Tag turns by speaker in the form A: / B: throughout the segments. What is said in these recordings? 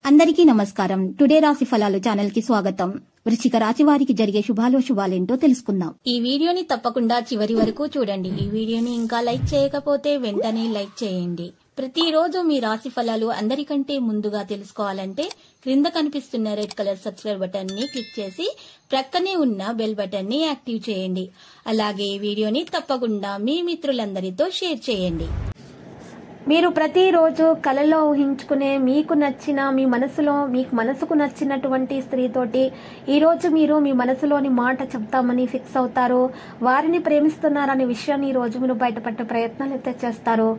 A: అందరికీ నమస్కారం. టుడే రాశి ఫలాలు ఛానల్ కి స్వాగతం. వృశ్చిక రాశి వారికి జరిగే శుభాలేంటో తెలుసుకుందాం. ఈ వీడియోని తప్పకుండా చివరి వరకు చూడండి. ఈ వీడియోని ఇంకా లైక్ చేయకపోతే వెంటనే లైక్ చేయండి. ప్రతిరోజు మీ రాశి ఫలాలు అందరికంటే ముందుగా తెలుసుకోవాలంటే క్రింద కనిపిస్తున్న రెడ్ కలర్ సబ్స్క్రైబ్ బటన్ ని క్లిక్ చేసి ప్రక్కనే ఉన్న బెల్ బటన్ ని యాక్టివ్ చేయండి. అలాగే ఈ వీడియోని తప్పకుండా మీ మిత్రులందరితో షేర్ చేయండి.
B: మీరు ప్రతిరోజు కలలో ఊహించుకునే మీకు నచ్చిన మీకు మనసుకు నచ్చినటువంటి స్త్రీతోటి ఈరోజు మీరు మీ మనసులోని మాట చెప్తామని ఫిక్స్ అవుతారు. వారిని ప్రేమిస్తున్నారనే విషయాన్ని ఈ రోజు మీరు బయటపడే ప్రయత్నాలు అయితే చేస్తారు.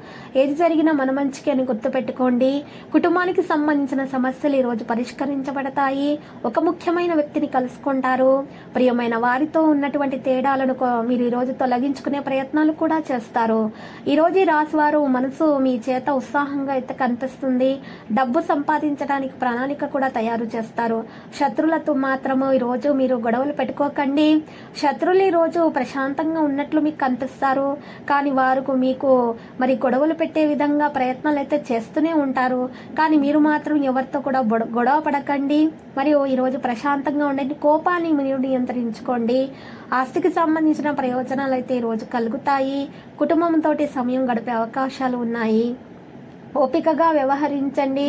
B: ఏది జరిగినా మన మంచికి అని గుర్తుపెట్టుకోండి. కుటుంబానికి సంబంధించిన సమస్యలు ఈ రోజు పరిష్కరించబడతాయి. ఒక ముఖ్యమైన వ్యక్తిని కలుసుకుంటారు. ప్రియమైన వారితో ఉన్నటువంటి తేడాలను మీరు ఈ రోజు తొలగించుకునే ప్రయత్నాలు కూడా చేస్తారు. ఈ రోజు ఈ రాశి వారు మనసు మీ చేత ఉత్సాహంగా అయితే కనిపిస్తుంది. డబ్బు సంపాదించడానికి ప్రణాళిక కూడా తయారు చేస్తారు. శత్రులతో మాత్రము ఈ రోజు మీరు గొడవలు పెట్టుకోకండి. శత్రులు ఈ రోజు ప్రశాంతంగా ఉన్నట్లు మీకు కనిపిస్తారు. కానీ వారు మీకు గొడవలు పెట్టే విధంగా ప్రయత్నాలు అయితే చేస్తూనే ఉంటారు. కానీ మీరు మాత్రం ఎవరితో కూడా గొడవ పడకండి. మరియు ఈ రోజు ప్రశాంతంగా ఉండండి. కోపాన్ని మీరు నియంత్రించుకోండి. ఆస్తికి సంబంధించిన ప్రయోజనాలు అయితే ఈ రోజు కలుగుతాయి. కుటుంబంతో సమయం గడిపే అవకాశాలు ఉన్నాయి. ఓపికగా వ్యవహరించండి.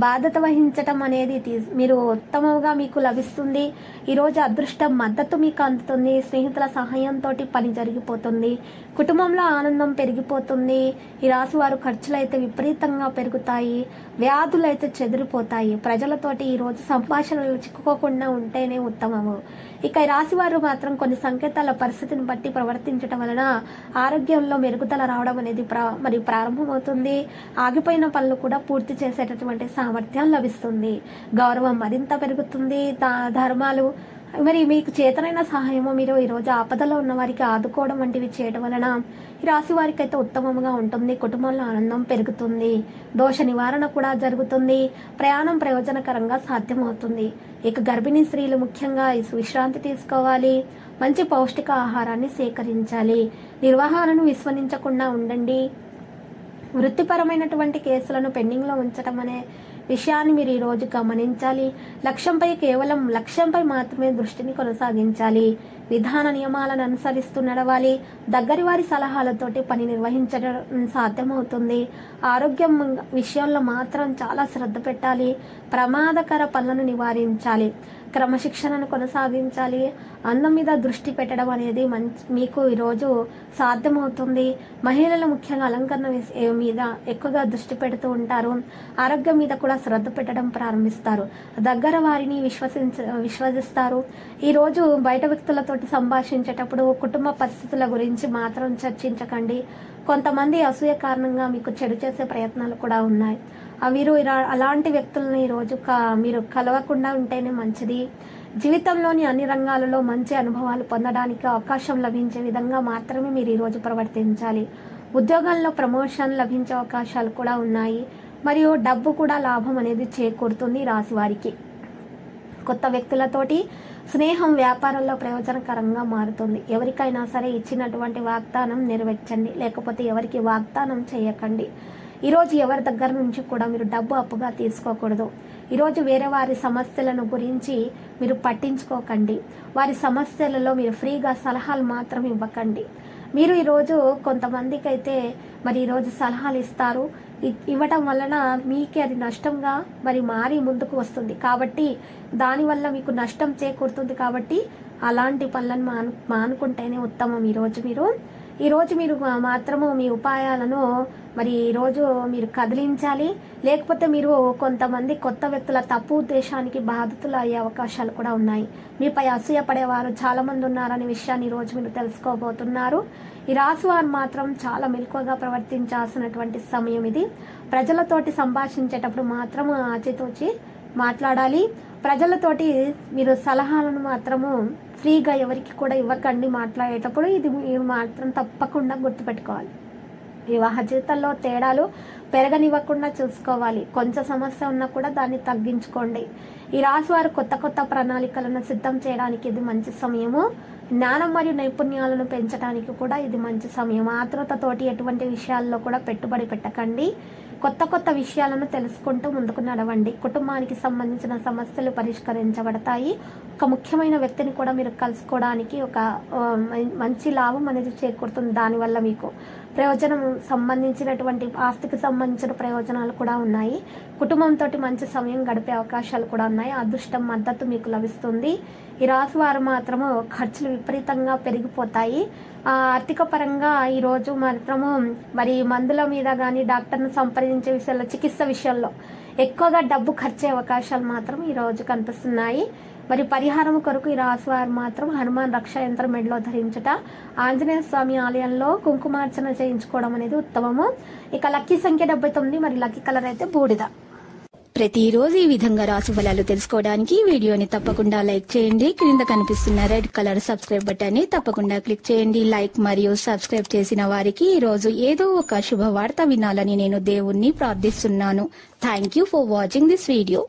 B: బాధ్యత వహించటం అనేది మీరు ఉత్తమంగా మీకు లభిస్తుంది. ఈరోజు అదృష్టం మద్దతు మీకు అందుతుంది. స్నేహితుల సహాయంతో పని జరిగిపోతుంది. కుటుంబంలో ఆనందం పెరిగిపోతుంది. ఈ రాశి వారు ఖర్చులు అయితే విపరీతంగా పెరుగుతాయి. వ్యాధులు అయితే చెదిరిపోతాయి. ప్రజలతోటి ఈ రోజు సంభాషణలు చిక్కుకోకుండా ఉంటేనే ఉత్తమము. ఇక ఈ రాశి వారు మాత్రం కొన్ని సంకేతాల పరిస్థితిని బట్టి ప్రవర్తించడం వలన ఆరోగ్యంలో మెరుగుదల రావడం అనేది ప్రారంభమవుతుంది. ఆగిపోయిన పనులు కూడా పూర్తి చేసేటటువంటి సామర్థ్యం లభిస్తుంది. గౌరవం మరింత పెరుగుతుంది. ధర్మాలు మీకు చేతనైన సహాయము మీరు ఈరోజు ఆపదలో ఉన్న వారికి ఆదుకోవడం వంటివి చేయడం వలన ఈ రాశి వారికి అయితే ఉత్తమంగా ఉంటుంది. కుటుంబంలో ఆనందం పెరుగుతుంది. దోష నివారణ కూడా జరుగుతుంది. ప్రయాణం ప్రయోజనకరంగా సాధ్యమవుతుంది. ఇక గర్భిణీ స్త్రీలు ముఖ్యంగా విశ్రాంతి తీసుకోవాలి. మంచి పౌష్టిక ఆహారాన్ని సేకరించాలి. నిర్వహణను విస్మరించకుండా ఉండండి. వృత్తిపరమైనటువంటి కేసులను పెండింగ్ లో ఉంచడం అనే విషయాన్ని మీరు ఈ రోజు గమనించాలి. లక్ష్యంపై మాత్రమే దృష్టిని కొనసాగించాలి. విధాన నియమాలను అనుసరిస్తూ నడవాలి. దగ్గరి వారి సలహాలతోటి పని నిర్వహించడం సాధ్యమవుతుంది. ఆరోగ్యం విషయంలో మాత్రం చాలా శ్రద్ధ పెట్టాలి. ప్రమాదకర పనులను నివారించాలి. క్రమశిక్షణను కొనసాగించాలి. అందం మీద దృష్టి పెట్టడం అనేది మీకు ఈరోజు సాధ్యమవుతుంది. మహిళలు ముఖ్యంగా అలంకరణ మీద ఎక్కువగా దృష్టి పెడుతూ ఉంటారు. ఆరోగ్యం మీద కూడా శ్రద్ధ పెట్టడం ప్రారంభిస్తారు. దగ్గర వారిని విశ్వసిస్తారు. ఈ రోజు బయట వ్యక్తులతోటి సంభాషించేటప్పుడు కుటుంబ పరిస్థితుల గురించి మాత్రం చర్చించకండి. కొంతమంది అసూయ కారణంగా మీకు చెడు చేసే ప్రయత్నాలు కూడా ఉన్నాయి. వీరు అలాంటి వ్యక్తులను ఈ రోజు మీరు కలవకుండా ఉంటేనే మంచిది. జీవితంలోని అన్ని రంగాలలో మంచి అనుభవాలు పొందడానికి అవకాశం లభించే విధంగా మాత్రమే మీరు ఈ రోజు ప్రవర్తించాలి. ఉద్యోగాల్లో ప్రమోషన్ లభించే అవకాశాలు కూడా ఉన్నాయి. మరియు డబ్బు కూడా లాభం అనేది చేకూరుతుంది రాశి వారికి. కొత్త వ్యక్తులతోటి స్నేహం వ్యాపారంలో ప్రయోజనకరంగా మారుతుంది. ఎవరికైనా సరే ఇచ్చినటువంటి వాగ్దానం నెరవేర్చండి. లేకపోతే ఎవరికి వాగ్దానం చేయకండి. ఈరోజు ఎవరి దగ్గర నుంచి కూడా మీరు డబ్బు అప్పుగా తీసుకోకూడదు. ఈరోజు వేరే వారి సమస్యలను గురించి మీరు పట్టించుకోకండి. వారి సమస్యలలో మీరు ఫ్రీగా సలహాలు మాత్రం ఇవ్వకండి. మీరు ఈరోజు కొంతమందికి అయితే ఈరోజు సలహాలు ఇస్తారు. ఇవ్వటం వలన మీకే అది నష్టంగా మారి ముందుకు వస్తుంది. కాబట్టి దానివల్ల మీకు నష్టం చేకూరుతుంది. కాబట్టి అలాంటి పనులను మానుకుంటేనే ఉత్తమం. ఈరోజు మీరు మాత్రము మీ ఉపాయాలను ఈరోజు మీరు కదిలించాలి. లేకపోతే మీరు కొంతమంది కొత్త వ్యక్తుల తప్పు ఉద్దేశానికి బాధితులు అయ్యే అవకాశాలు కూడా ఉన్నాయి. మీపై అసూయ పడేవారు చాలా మంది ఉన్నారనే విషయాన్ని ఈరోజు మీరు తెలుసుకోబోతున్నారు. ఈ రాశి వారు మాత్రం చాలా మెలకువగా ప్రవర్తించాల్సినటువంటి సమయం ఇది. ప్రజలతోటి సంభాషించేటప్పుడు మాత్రము ఆచితూచి మాట్లాడాలి. ప్రజలతోటి మీరు సలహాలను మాత్రము ఫ్రీగా ఎవరికి కూడా ఇవ్వకండి. మాట్లాడేటప్పుడు ఇది మీరు మాత్రం తప్పకుండా గుర్తుపెట్టుకోవాలి. వివాహ జీవితంలో తేడాలు పెరగనివ్వకుండా చూసుకోవాలి. కొంచెం సమస్య ఉన్నా కూడా దాన్ని తగ్గించుకోండి. ఈ రాశి వారు కొత్త ప్రణాళికలను సిద్ధం చేయడానికి ఇది మంచి సమయము. జ్ఞానం మరియు నైపుణ్యాలను పెంచడానికి కూడా ఇది మంచి సమయం. ఆతృతతోటి ఎటువంటి విషయాల్లో కూడా పెట్టుబడి పెట్టకండి. కొత్త కొత్త విషయాలను తెలుసుకుంటూ ముందుకు నడవండి. కుటుంబానికి సంబంధించిన సమస్యలు పరిష్కరించబడతాయి. ఒక ముఖ్యమైన వ్యక్తిని కూడా మీరు కలుసుకోవడానికి ఒక మంచి లాభం అనేది చేకూరుతుంది. దానివల్ల మీకు ప్రయోజనం సంబంధించినటువంటి ఆస్తికి సంబంధించిన ప్రయోజనాలు కూడా ఉన్నాయి. కుటుంబంతో మంచి సమయం గడిపే అవకాశాలు కూడా ఉన్నాయి. అదృష్టం మద్దతు మీకు లభిస్తుంది. ఈ రాశి వారు మాత్రము ఖర్చులు విపరీతంగా పెరిగిపోతాయి. ఆర్థిక పరంగా ఈరోజు మాత్రము మరి మందుల మీద కానీ డాక్టర్ను సంప్రదించే విషయంలో, చికిత్స విషయంలో ఎక్కువగా డబ్బు ఖర్చే అవకాశాలు మాత్రం ఈ రోజు కనిపిస్తున్నాయి. మరి పరిహారం కొరకు ఈ రాశి వారు మాత్రం హనుమాన్ రక్ష యంత్రం మెడలో ధరించుట, ఆంజనేయ స్వామి ఆలయంలో కుంకుమార్చన చేయించుకోవడం అనేది ఉత్తమము. ఇక లక్కీ సంఖ్య 79, మరి లక్కీ కలర్ అయితే బూడిద.
A: ప్రతిరోజు ఈ విధంగా రాశి ఫలాలు తెలుసుకోవడానికి వీడియోని తప్పకుండా లైక్ చేయండి. క్రింద కనిపిస్తున్న రెడ్ కలర్ సబ్స్క్రైబ్ బటన్ ని తప్పకుండా క్లిక్ చేయండి. లైక్ మరియు సబ్స్క్రైబ్ చేసిన వారికి ఈ రోజు ఏదో ఒక శుభవార్త వినాలని నేను దేవుణ్ణి ప్రార్థిస్తున్నాను. Thank you for watching this video.